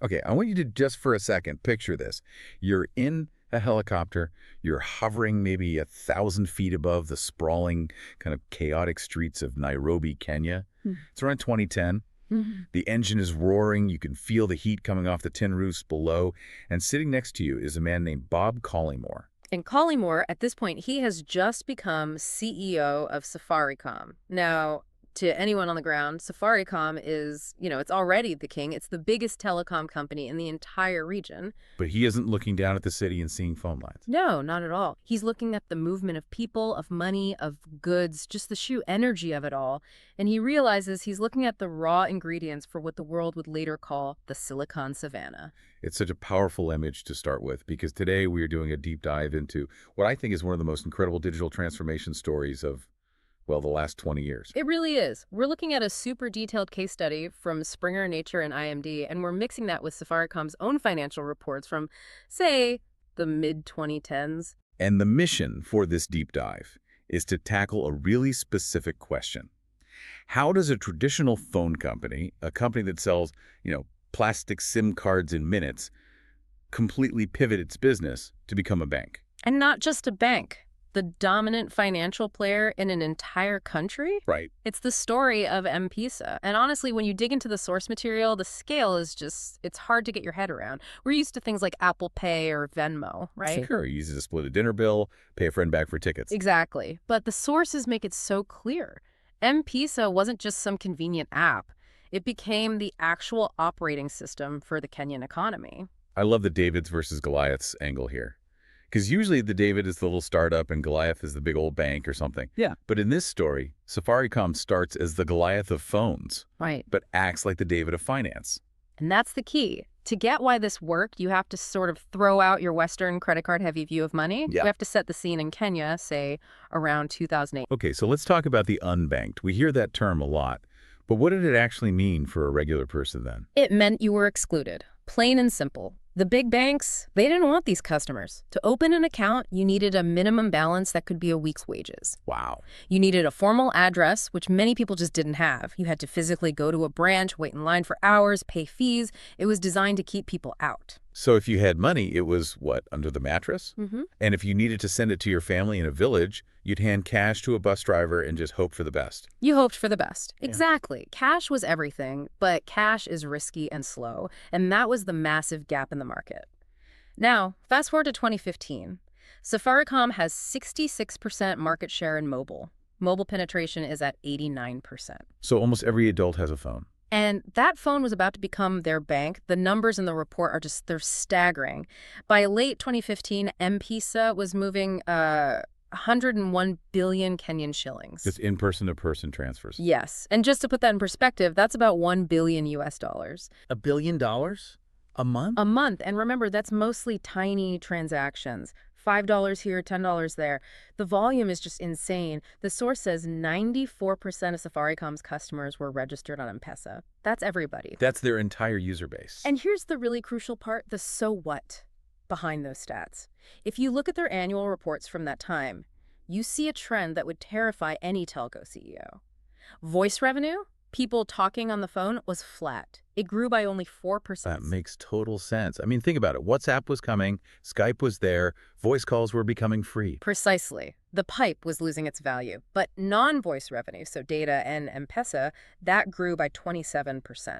Okay, I want you to just for a second picture this. You're in a helicopter, you're hovering maybe 1,000 feet above the sprawling, kind of chaotic streets of Nairobi, Kenya. It's around 2010. Mhm. The engine is roaring, you can feel the heat coming off the tin roofs below, and sitting next to you is a man named Bob Collymore. And Collymore, at this point, he has just become CEO of Safaricom. Now, to anyone on the ground, Safaricom is, it's already the king. It's the biggest telecom company in the entire region. But he isn't looking down at the city and seeing phone lines. No, not at all. He's looking at the movement of people, of money, of goods, just the sheer energy of it all. And he realizes he's looking at the raw ingredients for what the world would later call the Silicon Savannah. It's such a powerful image to start with because today we are doing a deep dive into what I think is one of the most incredible digital transformation stories of, well, the last 20 years. It really is. We're looking at a super detailed case study from Springer Nature and IMD, and we're mixing that with Safaricom's own financial reports from, say, the mid-2010s. And the mission for this deep dive is to tackle a really specific question. How does a traditional phone company, a company that sells, plastic SIM cards in minutes, completely pivot its business to become a bank? And not just a bank. The dominant financial player in an entire country? Right. It's the story of M-PESA. And honestly, when you dig into the source material, the scale is it's hard to get your head around. We're used to things like Apple Pay or Venmo, right? Sure, you use it to split a dinner bill, pay a friend back for tickets. Exactly. But the sources make it so clear. M-PESA wasn't just some convenient app. It became the actual operating system for the Kenyan economy. I love the Davids versus Goliaths angle here. Because usually the David is the little startup and Goliath is the big old bank or something. Yeah. But in this story, Safaricom starts as the Goliath of phones, Right. but acts like the David of finance. And that's the key. To get why this worked, you have to sort of throw out your Western credit card heavy view of money. Yeah. We have to set the scene in Kenya, say, around 2008. Okay, so let's talk about the unbanked. We hear that term a lot. But what did it actually mean for a regular person then? It meant you were excluded. Plain and simple. The big banks, they didn't want these customers. To open an account, you needed a minimum balance that could be a week's wages. Wow. You needed a formal address, which many people just didn't have. You had to physically go to a branch, wait in line for hours, pay fees. It was designed to keep people out. So if you had money, it was, what, under the mattress? Mm-hmm. And if you needed to send it to your family in a village, you'd hand cash to a bus driver and just hope for the best. You hoped for the best. Yeah. Exactly. Cash was everything, but cash is risky and slow, and that was the massive gap in the market. Now, fast forward to 2015. Safaricom has 66% market share in mobile. Mobile penetration is at 89%. So almost every adult has a phone. And that phone was about to become their bank. The numbers in the report they're staggering. By late 2015, M-PESA was moving 101 billion Kenyan shillings. Just in-person-to-person transfers. Yes. And just to put that in perspective, that's about $1 billion US. $1 billion? A month? A month. And remember, that's mostly tiny transactions. $5 here, $10 there. The volume is just insane. The source says 94% of Safaricom's customers were registered on M-PESA. That's everybody. That's their entire user base. And here's the really crucial part, the so what behind those stats. If you look at their annual reports from that time, you see a trend that would terrify any telco CEO. Voice revenue, people talking on the phone, was flat. It grew by only 4%. That makes total sense. I mean, think about it. WhatsApp was coming, Skype was there, voice calls were becoming free. Precisely. The pipe was losing its value. But non-voice revenue, so data and M-PESA, that grew by 27%.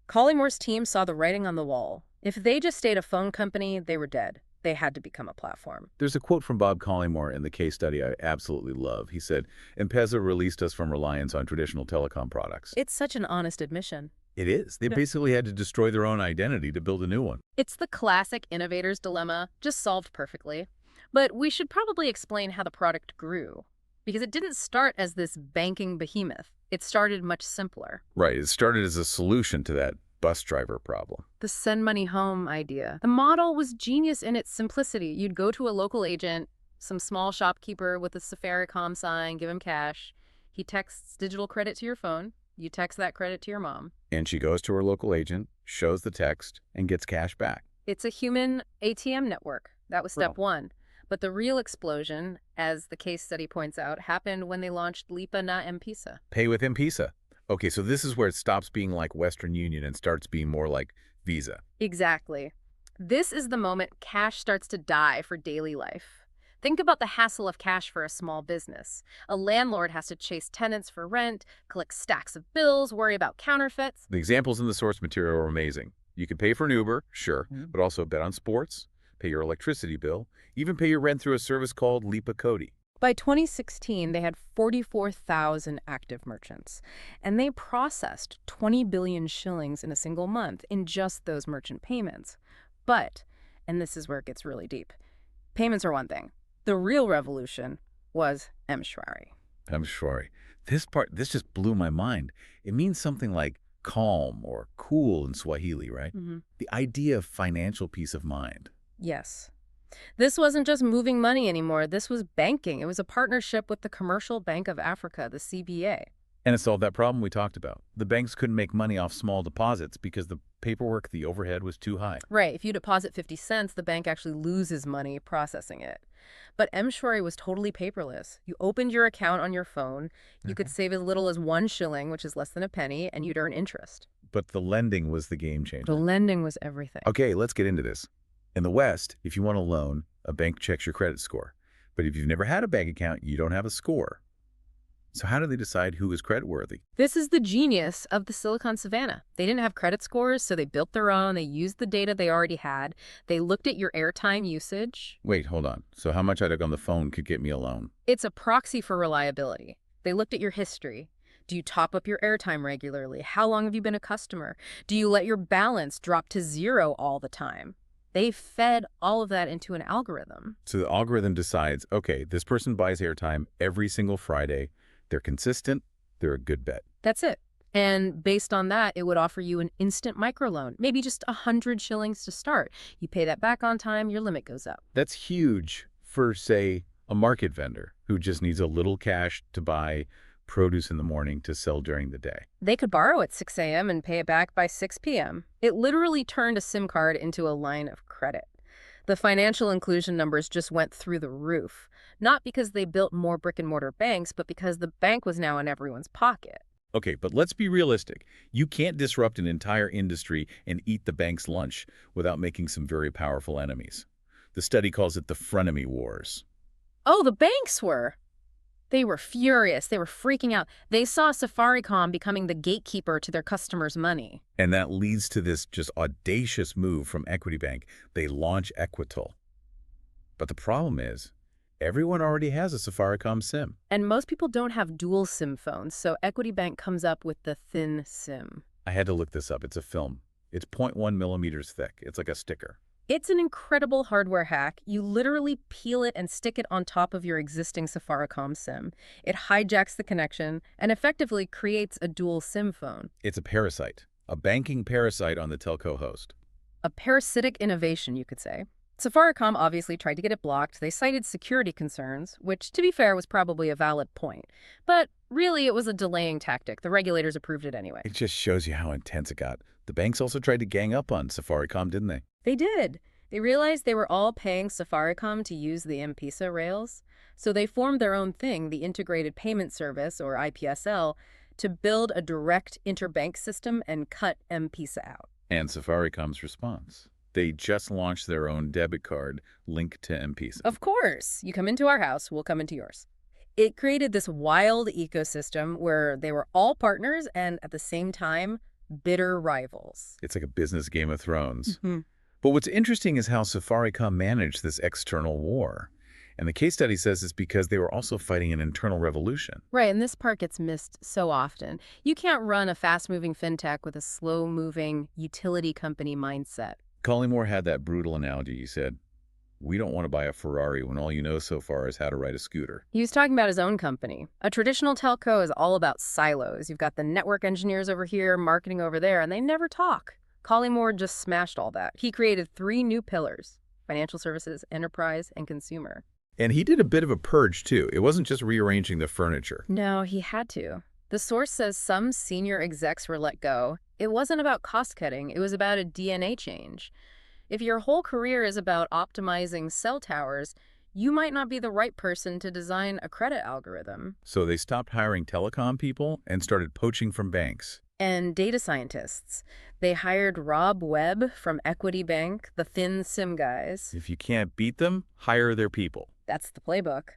Collymore's team saw the writing on the wall. If they just stayed a phone company, they were dead. They had to become a platform. There's a quote from Bob Collymore in the case study I absolutely love. He said, M-PESA released us from reliance on traditional telecom products. It's such an honest admission. It is. They basically had to destroy their own identity to build a new one. It's the classic innovator's dilemma, just solved perfectly. But we should probably explain how the product grew, because it didn't start as this banking behemoth. It started much simpler. Right. It started as a solution to that bus driver problem. The send money home idea. The model was genius in its simplicity. You'd go to a local agent, some small shopkeeper with a Safaricom sign, give him cash. He texts digital credit to your phone. You text that credit to your mom. And she goes to her local agent, shows the text, and gets cash back. It's a human ATM network. That was step one. But the real explosion, as the case study points out, happened when they launched Lipa na M-PESA. Pay with M-PESA. Okay, so this is where it stops being like Western Union and starts being more like Visa. Exactly. This is the moment cash starts to die for daily life. Think about the hassle of cash for a small business. A landlord has to chase tenants for rent, collect stacks of bills, worry about counterfeits. The examples in the source material are amazing. You can pay for an Uber, sure, but also bet on sports, pay your electricity bill, even pay your rent through a service called Lipa Cody. By 2016, they had 44,000 active merchants, and they processed 20 billion shillings in a single month in just those merchant payments. But, and this is where it gets really deep, payments are one thing. The real revolution was M-Shwari. I'm sorry. This just blew my mind. It means something like calm or cool in Swahili, right? The idea of financial peace of mind. Yes. This wasn't just moving money anymore. This was banking. It was a partnership with the Commercial Bank of Africa, the CBA. And it solved that problem we talked about. The banks couldn't make money off small deposits because the paperwork, the overhead was too high. Right. If you deposit 50 cents, the bank actually loses money processing it. But M-Shwari was totally paperless. You opened your account on your phone. You could save as little as 1 shilling, which is less than a penny, and you'd earn interest. But the lending was the game The changer. lending was everything. Okay, let's get into this. In the West, if you want a loan, a bank checks your credit score. But if you've never had a bank account, you don't have a score. So how do they decide who is creditworthy? This is the genius of the Silicon Savannah. They didn't have credit scores, so they built their own. They used the data they already had. They looked at your airtime usage. Wait, hold on. So how much I took on the phone could get me a loan? It's a proxy for reliability. They looked at your history. Do you top up your airtime regularly? How long have you been a customer? Do you let your balance drop to 0 all the time? They fed all of that into an algorithm. So the algorithm decides, okay, this person buys airtime every single Friday. They're consistent. They're a good bet. That's it. And based on that, it would offer you an instant microloan, maybe just 100 shillings to start. You pay that back on time, your limit goes up. That's huge for, say, a market vendor who just needs a little cash to buy produce in the morning to sell during the day. They could borrow at 6 a.m. and pay it back by 6 p.m. It literally turned a SIM card into a line of credit. The financial inclusion numbers just went through the roof, not because they built more brick-and-mortar banks, but because the bank was now in everyone's pocket. Okay, but let's be realistic. You can't disrupt an entire industry and eat the bank's lunch without making some very powerful enemies. The study calls it the frenemy wars. Oh, the banks were! They were furious. They were freaking out. They saw Safaricom becoming the gatekeeper to their customers' money. And that leads to this just audacious move from Equity Bank. They launch Equital. But the problem is, everyone already has a Safaricom SIM. And most people don't have dual SIM phones, so Equity Bank comes up with the thin SIM. I had to look this up. It's a film. It's 0.1 millimeters thick. It's like a sticker. It's an incredible hardware hack. You literally peel it and stick it on top of your existing Safaricom SIM. It hijacks the connection and effectively creates a dual SIM phone. It's a parasite, a banking parasite on the telco host. A parasitic innovation, you could say. Safaricom obviously tried to get it blocked. They cited security concerns, which, to be fair, was probably a valid point. But really, it was a delaying tactic. The regulators approved it anyway. It just shows you how intense it got. The banks also tried to gang up on Safaricom, didn't they? They did. They realized they were all paying Safaricom to use the M-PESA rails, so they formed their own thing, the Integrated Payment Service, or IPSL, to build a direct interbank system and cut M-PESA out. And Safaricom's response. They just launched their own debit card linked to M-PESA. Of course. You come into our house, we'll come into yours. It created this wild ecosystem where they were all partners and, at the same time, bitter rivals. It's like a business Game of Thrones. But what's interesting is how Safaricom managed this external war. And the case study says it's because they were also fighting an internal revolution. Right, and this part gets missed so often. You can't run a fast-moving fintech with a slow-moving utility company mindset. Collymore had that brutal analogy. He said, "We don't want to buy a Ferrari when all you know so far is how to ride a scooter." He was talking about his own company. A traditional telco is all about silos. You've got the network engineers over here, marketing over there, and they never talk. Collymore just smashed all that. He created 3 new pillars: financial services, enterprise, and consumer. And he did a bit of a purge, too. It wasn't just rearranging the furniture. No, he had to. The source says some senior execs were let go. It wasn't about cost cutting. It was about a DNA change. If your whole career is about optimizing cell towers, you might not be the right person to design a credit algorithm. So they stopped hiring telecom people and started poaching from banks. And data scientists. They hired Rob Webb from Equity Bank, the thin SIM guys. If you can't beat them, hire their people. That's the playbook.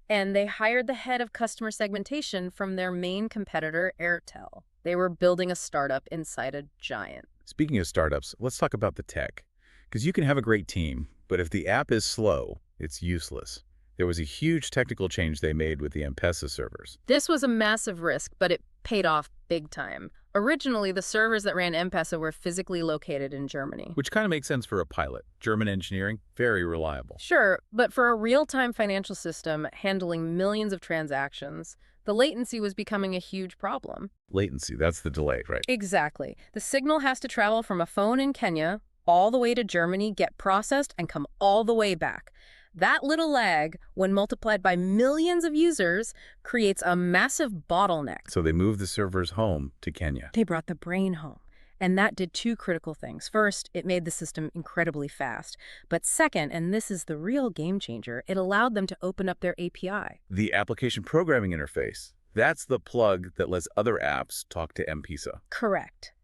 And they hired the head of customer segmentation from their main competitor, Airtel. They were building a startup inside a giant. Speaking of startups, let's talk about the tech. Because you can have a great team, but if the app is slow, it's useless. There was a huge technical change they made with the PESA servers. This was a massive risk, but it paid off big time. Originally, the servers that ran M-Pesa were physically located in Germany. Which kind of makes sense for a pilot. German engineering, very reliable. Sure, but for a real-time financial system handling millions of transactions, the latency was becoming a huge problem. Latency, that's the delay, right? Exactly. The signal has to travel from a phone in Kenya all the way to Germany, get processed, and come all the way back. That little lag, when multiplied by millions of users, creates a massive bottleneck. So they moved the servers home to Kenya. They brought the brain home. And that did two critical things. First, it made the system incredibly fast. But second, and this is the real game changer, it allowed them to open up their API. The application programming interface. That's the plug that lets other apps talk to M-PESA. Correct.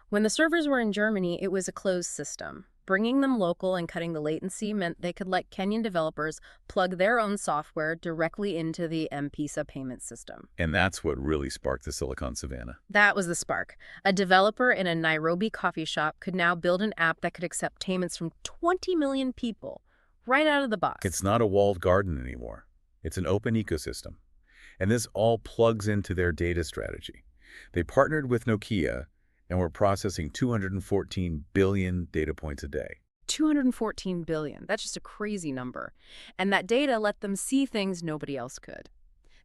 When the servers were in Germany, it was a closed system. Bringing them local and cutting the latency meant they could let Kenyan developers plug their own software directly into the M-PESA payment system. And that's what really sparked the Silicon Savannah. That was the spark. A developer in a Nairobi coffee shop could now build an app that could accept payments from 20 million people right out of the box. It's not a walled garden anymore. It's an open ecosystem. And this all plugs into their data strategy. They partnered with Nokia and we're processing 214 billion data points a day. 214 billion. That's just a crazy number. And that data let them see things nobody else could.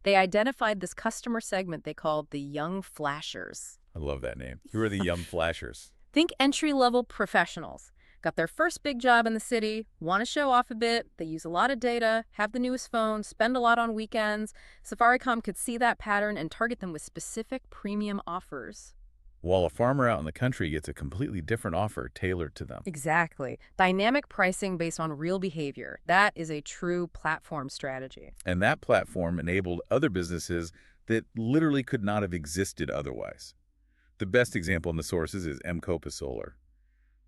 They identified this customer segment they called the young flashers. I love that name. Who are the young flashers? Think entry-level professionals. Got their first big job in the city, want to show off a bit, they use a lot of data, have the newest phone, spend a lot on weekends. Safaricom could see that pattern and target them with specific premium offers. While a farmer out in the country gets a completely different offer tailored to them. Exactly. Dynamic pricing based on real behavior. That is a true platform strategy. And that platform enabled other businesses that literally could not have existed otherwise. The best example in the sources is M-Copa Solar.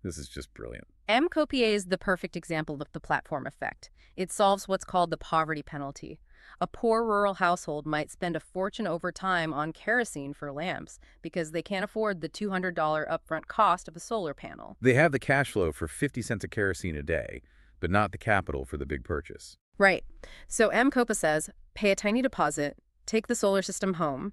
This is just brilliant. M-Copa is the perfect example of the platform effect. It solves what's called the poverty penalty. A poor rural household might spend a fortune over time on kerosene for lamps because they can't afford the $200 upfront cost of a solar panel. They have the cash flow for 50 cents of kerosene a day, but not the capital for the big purchase. Right. So M-Copa says, pay a tiny deposit, take the solar system home,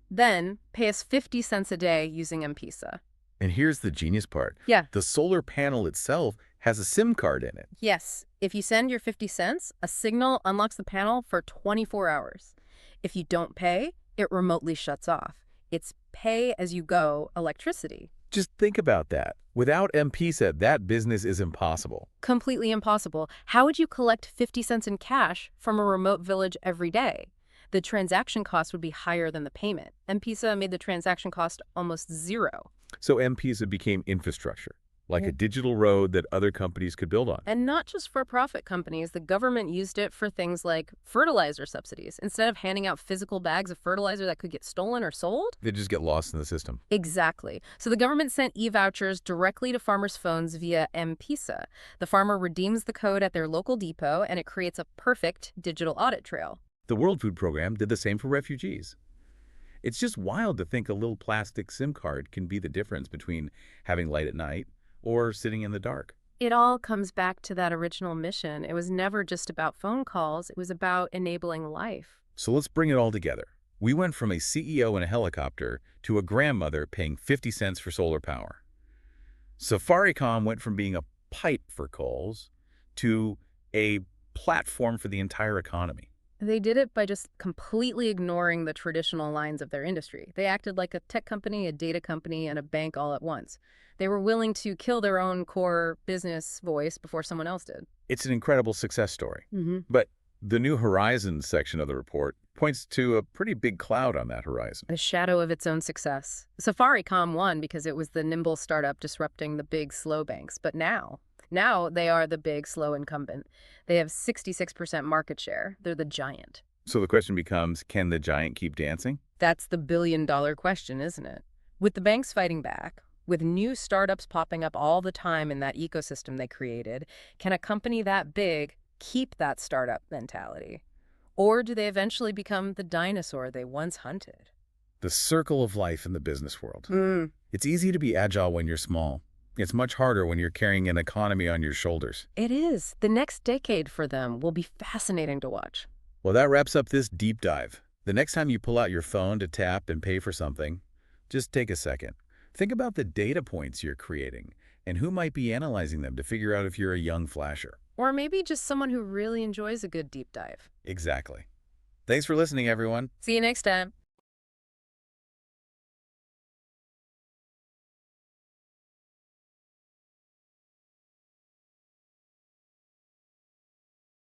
then pay us 50 cents a day using M-PESA. And here's the genius part. Yeah. The solar panel itself has a SIM card in it. Yes. If you send your 50 cents, a signal unlocks the panel for 24 hours. If you don't pay, it remotely shuts off. It's pay-as-you-go electricity. Just think about that. Without M-PESA, that business is impossible. Completely impossible. How would you collect 50 cents in cash from a remote village every day? The transaction cost would be higher than the payment. M-PESA made the transaction cost almost zero. So M-PESA became infrastructure, like a digital road that other companies could build on. And not just for-profit companies. The government used it for things like fertilizer subsidies. Instead of handing out physical bags of fertilizer that could get stolen or sold. They just get lost in the system. Exactly. So the government sent e-vouchers directly to farmers' phones via M-PESA. The farmer redeems the code at their local depot, and it creates a perfect digital audit trail. The World Food Program did the same for refugees. It's just wild to think a little plastic SIM card can be the difference between having light at night or sitting in the dark. It all comes back to that original mission. It was never just about phone calls. It was about enabling life. So let's bring it all together. We went from a CEO in a helicopter to a grandmother paying 50 cents for solar power. Safaricom went from being a pipe for calls to a platform for the entire economy. They did it by just completely ignoring the traditional lines of their industry. They acted like a tech company, a data company, and a bank all at once. They were willing to kill their own core business voice before someone else did. It's an incredible success story. But the New Horizons section of the report points to a pretty big cloud on that horizon. A shadow of its own success. Safaricom won because it was the nimble startup disrupting the big, slow banks. But now they are the big, slow incumbent. They have 66% market share. They're the giant. So the question becomes, can the giant keep dancing? That's the billion-dollar question, isn't it? With the banks fighting back, with new startups popping up all the time in that ecosystem they created, can a company that big keep that startup mentality? Or do they eventually become the dinosaur they once hunted? The circle of life in the business world. Mm. It's easy to be agile when you're small. It's much harder when you're carrying an economy on your shoulders. It is. The next decade for them will be fascinating to watch. Well, that wraps up this deep dive. The next time you pull out your phone to tap and pay for something, just take a second. Think about the data points you're creating and who might be analyzing them to figure out if you're a young flasher. Or maybe just someone who really enjoys a good deep dive. Exactly. Thanks for listening, everyone. See you next time.